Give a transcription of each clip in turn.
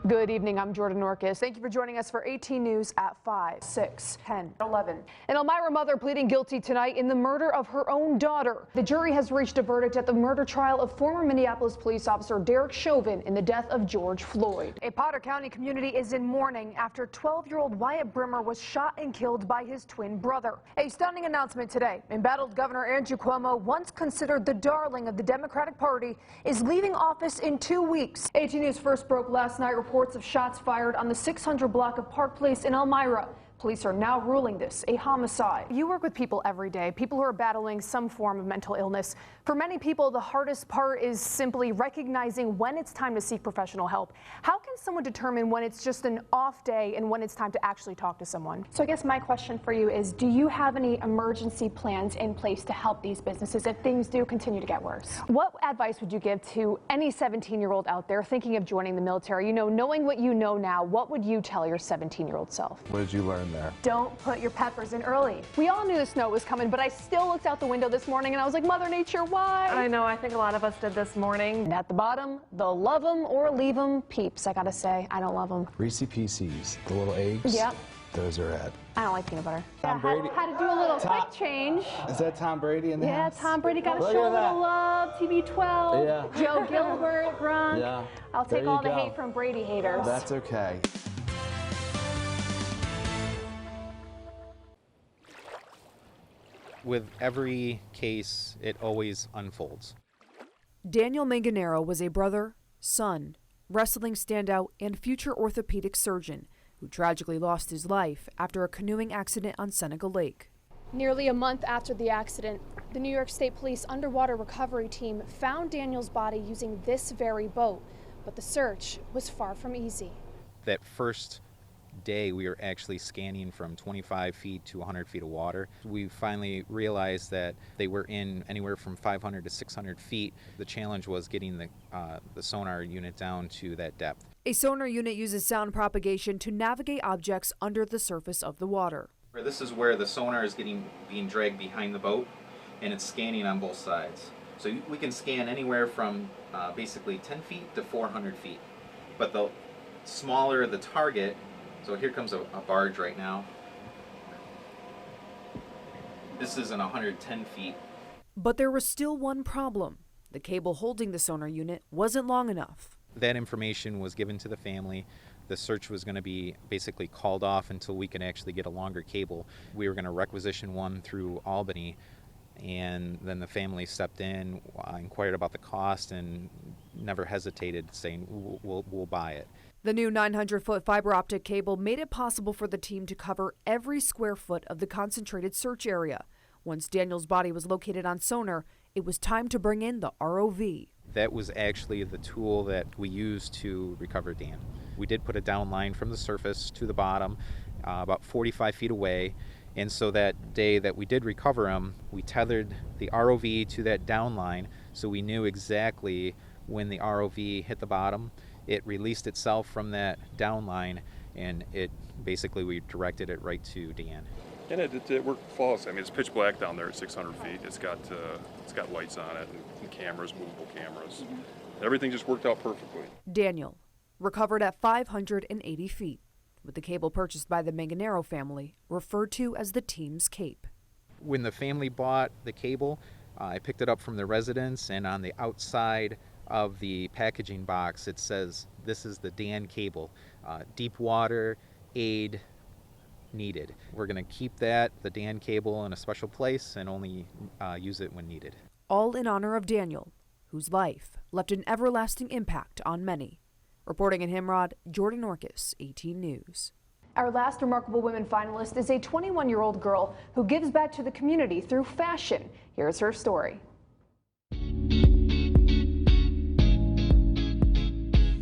Good evening, I'm Jordan Norkus. Thank you for joining us for 18 News at 5, 6, 10, 11. An Elmira mother pleading guilty tonight in the murder of her own daughter. The jury has reached a verdict at the murder trial of former Minneapolis police officer Derek Chauvin in the death of George Floyd. A Potter County community is in mourning after 12-year-old Wyatt Brimmer was shot and killed by his twin brother. A stunning announcement today. Embattled Governor Andrew Cuomo, once considered the darling of the Democratic Party, is leaving office in 2 weeks. 18 News first broke last night reports of shots fired on the 600 block of Park Place in Elmira. Police are now ruling this a homicide. You work with people every day, people who are battling some form of mental illness. For many people, the hardest part is simply recognizing when it's time to seek professional help. How can someone determine when it's just an off day and when it's time to actually talk to someone? So I guess my question for you is, do you have any emergency plans in place to help these businesses if things do continue to get worse? What advice would you give to any 17-year-old out there thinking of joining the military? You know, knowing what you know now, what would you tell your 17-year-old self? What did you learn there? Don't put your peppers in early. We all knew the snow was coming, but I still looked out the window this morning and I was like, Mother Nature, why? I know, I think a lot of us did this morning. And at the bottom, the love them or leave them peeps. I gotta say, I don't love them. Reese's Pieces, the little eggs. Yep. Those are at. I don't like peanut butter. Tom Brady. Had to do a little quick change. Is that Tom Brady in the house? Yeah, Tom Brady got to Look show a at that. little love. TB12. Yeah. Joe Gilbert, Gronk. Yeah. I'll There take you all the go. hate from Brady haters. That's okay. With every case, it always unfolds. Daniel Manganero was a brother, son, wrestling standout, and future orthopedic surgeon who tragically lost his life after a canoeing accident on Seneca Lake. Nearly a month after the accident, the New York State Police underwater recovery team found Daniel's body using this very boat, but the search was far from easy. That first day, we were actually scanning from 25 feet to 100 feet of water. We finally realized that they were in anywhere from 500 to 600 feet. The challenge was getting the sonar unit down to that depth. A sonar unit uses sound propagation to navigate objects under the surface of the water. This is where the sonar is being dragged behind the boat, and it's scanning on both sides. So we can scan anywhere from basically 10 feet to 400 feet. But the smaller the target, so here comes a barge right now. This is in 110 feet. But there was still one problem. The cable holding the sonar unit wasn't long enough. That information was given to the family. The search was going to be basically called off until we could actually get a longer cable. We were going to requisition one through Albany, and then the family stepped in, inquired about the cost, and never hesitated, saying, we'll buy it. The new 900-foot fiber optic cable made it possible for the team to cover every square foot of the concentrated search area. Once Daniel's body was located on sonar, it was time to bring in the ROV. That was actually the tool that we used to recover Dan. We did put a down line from the surface to the bottom, about 45 feet away. And so that day that we did recover him, we tethered the ROV to that down line, so we knew exactly when the ROV hit the bottom. It released itself from that down line, and we directed it right to Dan. And it worked flawlessly. I mean, it's pitch black down there at 600 feet. It's got lights on it and cameras, movable cameras. Everything just worked out perfectly. Daniel recovered at 580 feet, with the cable purchased by the Manganero family referred to as the team's cape. When the family bought the cable, I picked it up from the residence, and on the outside of the packaging box it says, "This is the Dan cable, deep water aid needed." We're going to keep the Dan cable in a special place and only use it when needed. All in honor of Daniel, whose life left an everlasting impact on many. Reporting in Himrod, Jordan Norkus, 18 News. Our last remarkable women finalist is a 21-year-old girl who gives back to the community through fashion. Here's her story.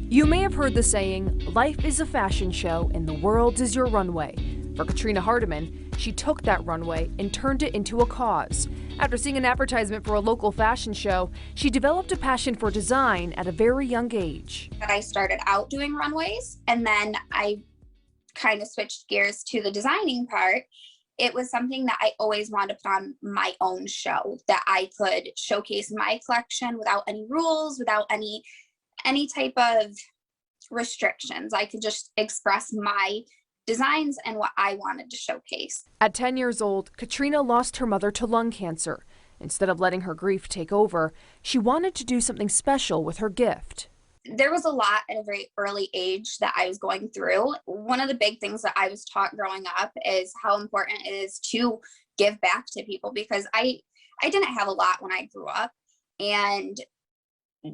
You may have heard the saying, life is a fashion show and the world is your runway. For Katrina Hardiman, she took that runway and turned it into a cause. After seeing an advertisement for a local fashion show, she developed a passion for design at a very young age. I started out doing runways, and then I kind of switched gears to the designing part. It was something that I always wanted to put on my own show, that I could showcase my collection without any rules, without any type of restrictions. I could just express my designs and what I wanted to showcase. At 10 years old, Katrina lost her mother to lung cancer. Instead of letting her grief take over, she wanted to do something special with her gift. There was a lot at a very early age that I was going through. One of the big things that I was taught growing up is how important it is to give back to people, because I didn't have a lot when I grew up, and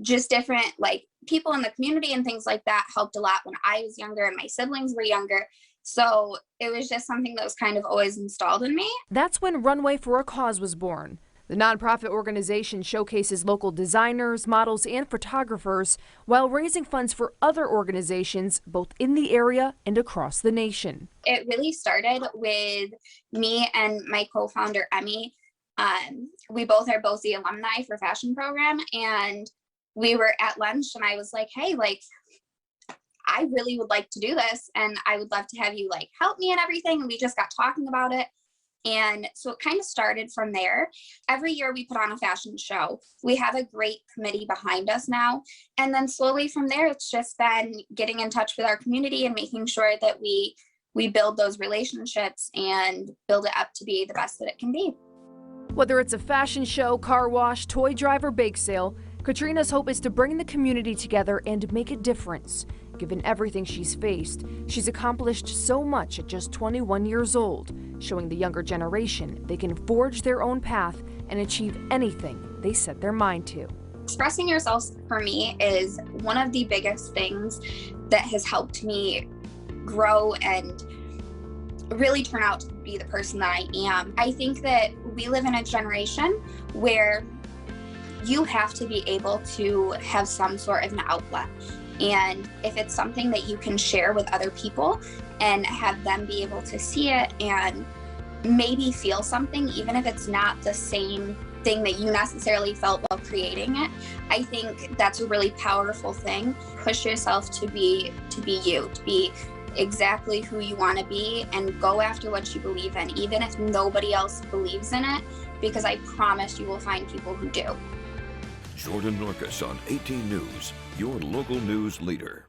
just different like people in the community and things like that helped a lot when I was younger and my siblings were younger. So it was just something that was kind of always installed in me. That's when Runway for a Cause was born. The nonprofit organization showcases local designers, models, and photographers while raising funds for other organizations both in the area and across the nation. It really started with me and my co-founder, Emmy. We both are both the alumni for fashion program, and we were at lunch and I was like, hey, like, I really would like to do this and I would love to have you like help me and everything. And we just got talking about it. And so it kind of started from there. Every year we put on a fashion show. We have a great committee behind us now. And then slowly from there, it's just been getting in touch with our community and making sure that we build those relationships and build it up to be the best that it can be. Whether it's a fashion show, car wash, toy drive, or bake sale, Katrina's hope is to bring the community together and make a difference. Given everything she's faced, she's accomplished so much at just 21 years old, showing the younger generation they can forge their own path and achieve anything they set their mind to. Expressing yourself for me is one of the biggest things that has helped me grow and really turn out to be the person that I am. I think that we live in a generation where you have to be able to have some sort of an outlet. And if it's something that you can share with other people and have them be able to see it and maybe feel something, even if it's not the same thing that you necessarily felt while creating it, I think that's a really powerful thing. Push yourself to be you, to be exactly who you want to be, and go after what you believe in, even if nobody else believes in it, because I promise you will find people who do. Jordan Norkus on 18 News, your local news leader.